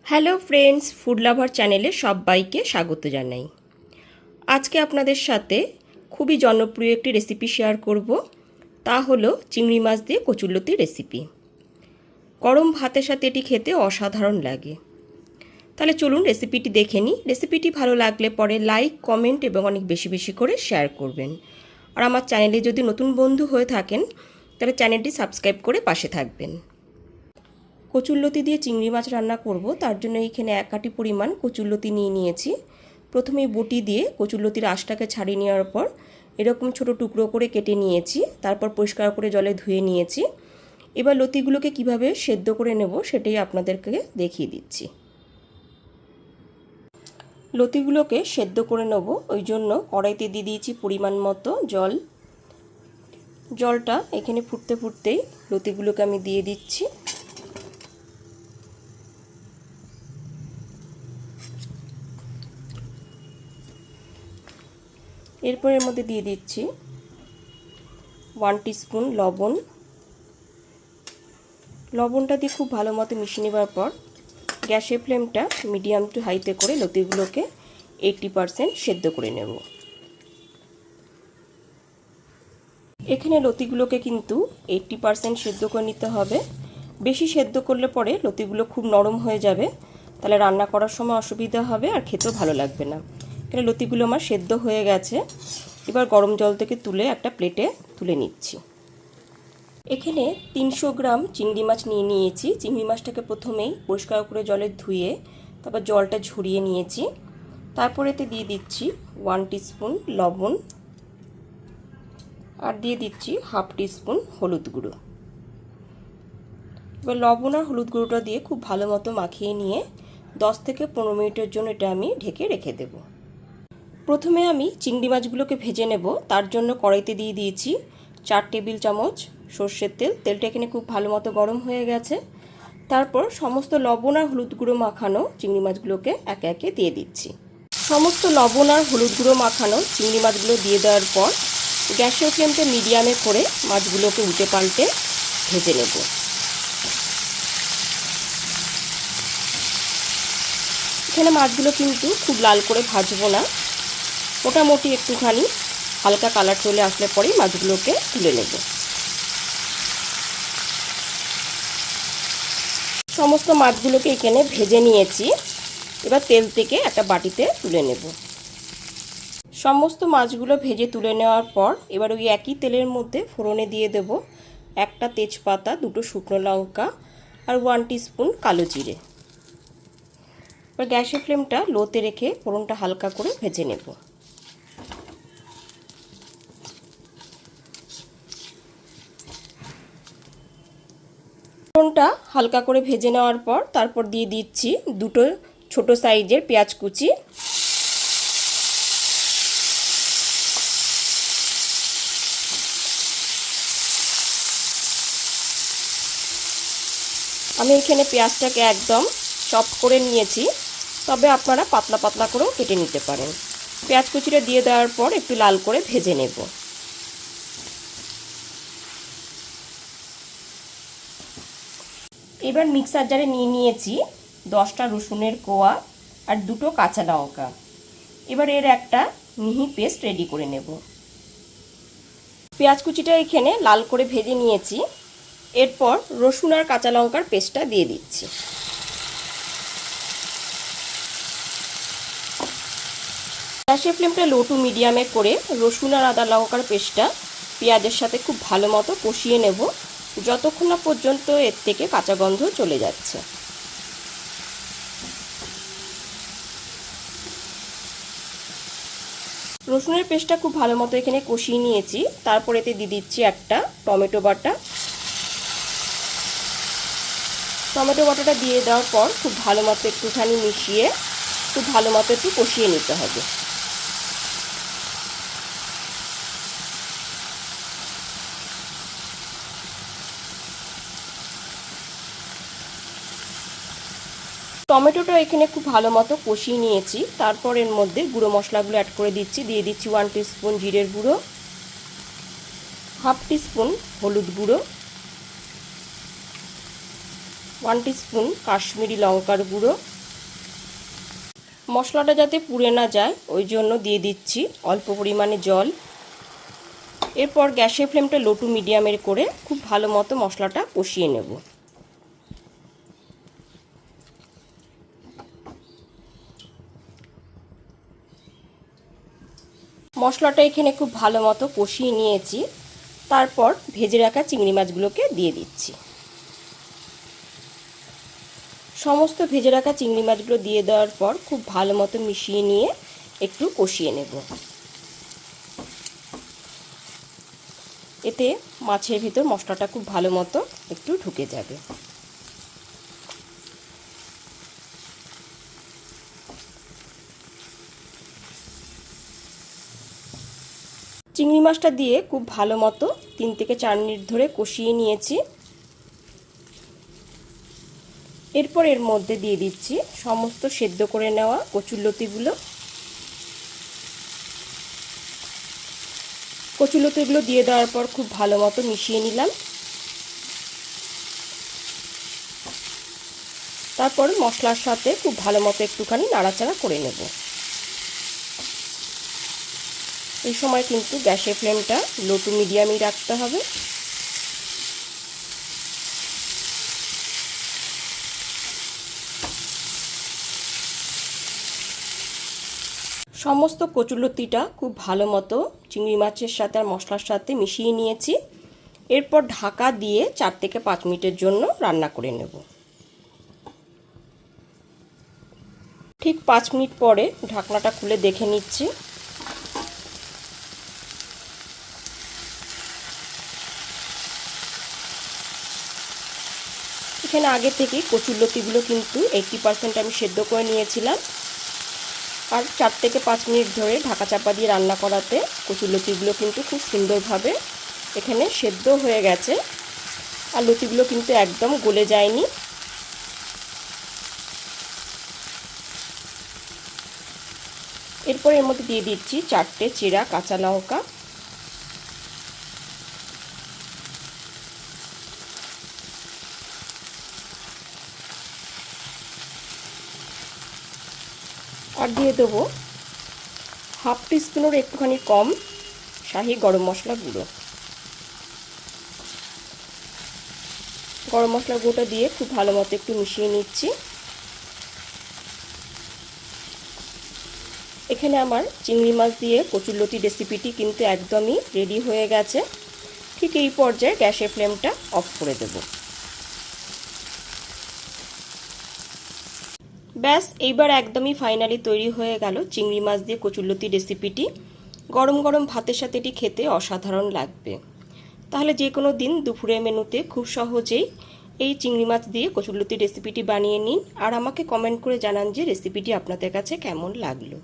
Hello friends, food lover চ্যানেলে সবাইকে স্বাগত জানাই। আজকে আপনাদের সাথে খুবই জনপ্রিয় একটি রেসিপি শেয়ার করব। তা হলো চিংড়ি মাছ দিয়ে কচুরলতির রেসিপি। গরম ভাতের সাথে এটি খেতে অসাধারণ লাগে। তাহলে চলুন রেসিপিটি দেখে নিই। রেসিপিটি ভালো লাগলে পরে লাইক, কমেন্ট এবং অনেক বেশি বেশি করে শেয়ার করবেন। আর আমার চ্যানেলে যদি নতুন বন্ধু হয়ে থাকেন তাহলে চ্যানেলটি সাবস্ক্রাইব করে পাশে থাকবেন। কচুরলতি দিয়ে চিংড়ি মাছ রান্না করব, তার জন্য এইখানে 1 কাঠি পরিমাণ কচুরলতি নিয়ে নিয়েছি। প্রথমে বটি দিয়ে কচুরলতির আঁশটাকে ছাড়িয়ে নেওয়ার পর এরকম ছোট টুকরো করে কেটে নিয়েছি। তারপর পরিষ্কার করে জলে ধুয়ে নিয়েছি। এবার লতিগুলোকে কিভাবে সেদ্ধ করে নেব সেটাই আপনাদেরকে দেখিয়ে দিচ্ছি। লতিগুলোকে সেদ্ধ করে নেব, ওই জন্য কড়াইতে দিয়ে দিয়েছি পরিমাণ মতো জল। জলটা এখানে ফুটতে ফুটতেই লতিগুলোকে আমি দিয়ে দিচ্ছি। এরপর এর মধ্যে দিয়ে দিচ্ছি 1 টিস্পুন লবণ। লবণটা দিয়ে খুব ভালো মতো মিশিয়ে নেবার পর গ্যাসের ফ্লেমটা মিডিয়াম টু হাইতে করে লতিগুলোকে 80% সেদ্ধ করে নেব। এখানে লতিগুলোকে কিন্তু 80% সেদ্ধ করে নিতে হবে। বেশি সেদ্ধ করলে পরে লতিগুলো খুব নরম হয়ে যাবে, তাহলে রান্না করার সময় অসুবিধা হবে আর খেতেও ভালো লাগবে না। এখানে লতিগুলো আমার সেদ্ধ হয়ে গেছে। এবার গরম জল থেকে তুলে একটা প্লেটে তুলে নিচ্ছি। এখানে 300 গ্রাম চিংড়ি মাছ নিয়ে নিয়েছি। চিংড়ি মাছটাকে প্রথমেই পরিষ্কার করে জলে ধুয়ে তারপর জলটা ঝরিয়ে নিয়েছি। তারপর এতে দিয়ে দিচ্ছি 1 টিস্পুন লবণ আর দিয়ে দিচ্ছি 1/2 টিস্পুন হলুদ গুঁড়ো। এবার লবণ আর হলুদ গুঁড়োটা দিয়ে খুব ভালো মতো মাখিয়ে নিয়ে 10 থেকে 15 মিনিটের জন্য এটা আমি ঢেকে রেখে দেব। প্রথমে আমি চিংড়ি মাছগুলোকে ভেজে নেব। তার জন্য কড়াইতে দিয়ে দিয়েছি 4 টেবিল চামচ সর্ষের তেল। তেলটা এখানে খুব ভালো মতো গরম হয়ে গেছে। তারপর সমস্ত লবণ আর হলুদ গুঁড়ো মাখানো চিংড়ি মাছগুলোকে একে একে দিয়ে দিচ্ছি। সমস্ত লবণ আর হলুদ গুঁড়ো মাখানো চিংড়ি মাছগুলো দিয়ে দেওয়ার পর গ্যাসের ফ্লেমটা মিডিয়ামে করে মাছগুলোকে উল্টে পাল্টে ভেজে নেব। এখানে মাছগুলো কিন্তু খুব লাল করে ভাজবো না, মোটামুটি একটুখানি হালকা কালার চলে আসলে পরেই মাছগুলোকে তুলে নেব। সমস্ত মাছগুলোকে এখানে ভেজে নিয়েছি। এবার তেল থেকে একটা বাটিতে তুলে নেব। সমস্ত মাছগুলো ভেজে তুলে নেওয়ার পর এবার ওই একই তেলের মধ্যে ফোড়নে দিয়ে দেব 1টা তেজপাতা, 2টো শুকনো লঙ্কা আর 1 টিস্পুন কালো জিরে। এবার গ্যাসের ফ্লেমটা লোতে রেখে ফোড়নটা হালকা করে ভেজে নেব। ফোড়নটা হালকা করে ভেজে নেওয়ার পর তারপর দিয়ে দিচ্ছি 2টো ছোট সাইজের পেঁয়াজ কুচি। আমি এখানে পেঁয়াজটাকে একদম চপ করে নিয়েছি, তবে আপনারা পাতলা পাতলা করেও কেটে নিতে পারেন। পেঁয়াজ কুচিটা দিয়ে দেওয়ার পর একটু লাল করে ভেজে নেব। এবার মিক্সার জারে নিয়ে নিয়েছি 10টা রসুনের কোয়া আর 2টো কাঁচা লঙ্কা। এবার এর একটা মিহি পেস্ট রেডি করে নেব। পেঁয়াজ কুচিটা এখানে লাল করে ভেজে নিয়েছি। এরপর রসুন আর কাঁচা লঙ্কার পেস্টটা দিয়ে দিচ্ছি। গ্যাসের ফ্লেমটা লো টু মিডিয়ামে করে রসুন আর আদা লঙ্কার পেস্টটা পেঁয়াজের সাথে খুব ভালো মতো কষিয়ে নেব, যতক্ষণ না পর্যন্ত এর থেকে কাঁচা গন্ধ চলে যাচ্ছে। রসুনের পেস্টটা খুব ভালো মতো এখানে কষিয়ে নিয়েছি। তারপর এতে দিয়ে দিচ্ছি একটা টমেটো বাটা। টমেটো বাটাটা দিয়ে দেওয়ার পর খুব ভালো মতো একটুখানি মিশিয়ে খুব ভালো মতো একটু কষিয়ে নিতে হবে। টমেটোটা এখানে খুব ভালো মতো কষিয়ে নিয়েছি। তারপর এর মধ্যে গুঁড়ো মশলাগুলো অ্যাড করে দিচ্ছি। দিয়ে দিচ্ছি 1 টিস্পুন জিরের গুঁড়ো, 1/2 টিস্পুন হলুদ গুঁড়ো, 1 টিস্পুন কাশ্মীরি লঙ্কার গুঁড়ো, মশলাটা যাতে পুড়ে না যায় ওই জন্য দিয়ে দিচ্ছি অল্প পরিমাণে জল। এরপর গ্যাসের ফ্লেমটা লো টু মিডিয়ামের করে খুব ভালো মতো মশলাটা কষিয়ে নেব। মশলাটা এখানে খুব ভালো মতো কষিয়ে নিয়েছি। তারপর ভেজে রাখা চিংড়ি মাছগুলোকে দিয়ে দিচ্ছি। সমস্ত ভেজে রাখা চিংড়ি মাছগুলো দিয়ে দেওয়ার পর খুব ভালো মতো মিশিয়ে নিয়ে একটু কষিয়ে নেব। এতে মাছের ভিতর মশলাটা খুব ভালো মতো একটু ঢুকে যাবে। চিংড়ি মাছটা দিয়ে খুব ভালো মতো 3 থেকে 4 মিনিট ধরে কষিয়ে নিয়েছি। এরপর এর মধ্যে দিয়ে দিচ্ছি সমস্ত সেদ্ধ করে নেওয়া কচুরলতিগুলো। কচুরলতিগুলো দিয়ে দেওয়ার পর খুব ভালো মতো মিশিয়ে নিলাম। তারপর মশলার সাথে খুব ভালো মতো একটুখানি নাড়াচাড়া করে নেব। এই সময় কিন্তু গ্যাসের ফ্লেমটা লো টু মিডিয়ামই রাখতে হবে। সমস্ত কচুরলতিটা খুব ভালো মতো চিংড়ি মাছের সাথে আর মশলার সাথে মিশিয়ে নিয়েছি। এরপর ঢাকা দিয়ে 4 থেকে 5 মিনিটের জন্য রান্না করে নেব। ঠিক 5 মিনিট পরে ঢাকনাটা খুলে দেখে নিচ্ছি। এখানে আগে থেকে কচুরলতিগুলো কিন্তু 80% আমি সেদ্ধ করে নিয়েছিলাম। আর 4 থেকে 5 মিনিট ধরে ঢাকা চাপা দিয়ে রান্না করাতে কচুরলতিগুলো কিন্তু খুব সুন্দরভাবে এখানে সেদ্ধ হয়ে গেছে। আর লতিগুলো কিন্তু একদম গলে যায়নি। এরপর এর মধ্যে দিয়ে দিচ্ছি 4টে চেরা কাঁচা লঙ্কা। আর দিয়ে দেবো হাফ টিস্পুনের একটুখানি কম শাহি গরম মশলা গুঁড়ো। গরম মশলা গুঁড়োটা দিয়ে খুব ভালো মতো একটু মিশিয়ে নিচ্ছি। এখানে আমার চিংড়ি মাছ দিয়ে কচুরলতি রেসিপিটি কিন্তু একদমই রেডি হয়ে গেছে। ঠিক এই পর্যায়ে গ্যাসের ফ্লেমটা অফ করে দেব। ব্যাস এইবার একদমই ফাইনালি তৈরি হয়ে গেল চিংড়ি মাছ দিয়ে কচুরলতি রেসিপিটি। গরম গরম ভাতের সাথে এটি খেতে অসাধারণ লাগবে। তাহলে যে কোনো দিন দুপুরের মেনুতে খুব সহজেই এই চিংড়ি মাছ দিয়ে কচুরলতি রেসিপিটি বানিয়ে নিন আর আমাকে কমেন্ট করে জানান যে রেসিপিটি আপনাদের কাছে কেমন লাগলো।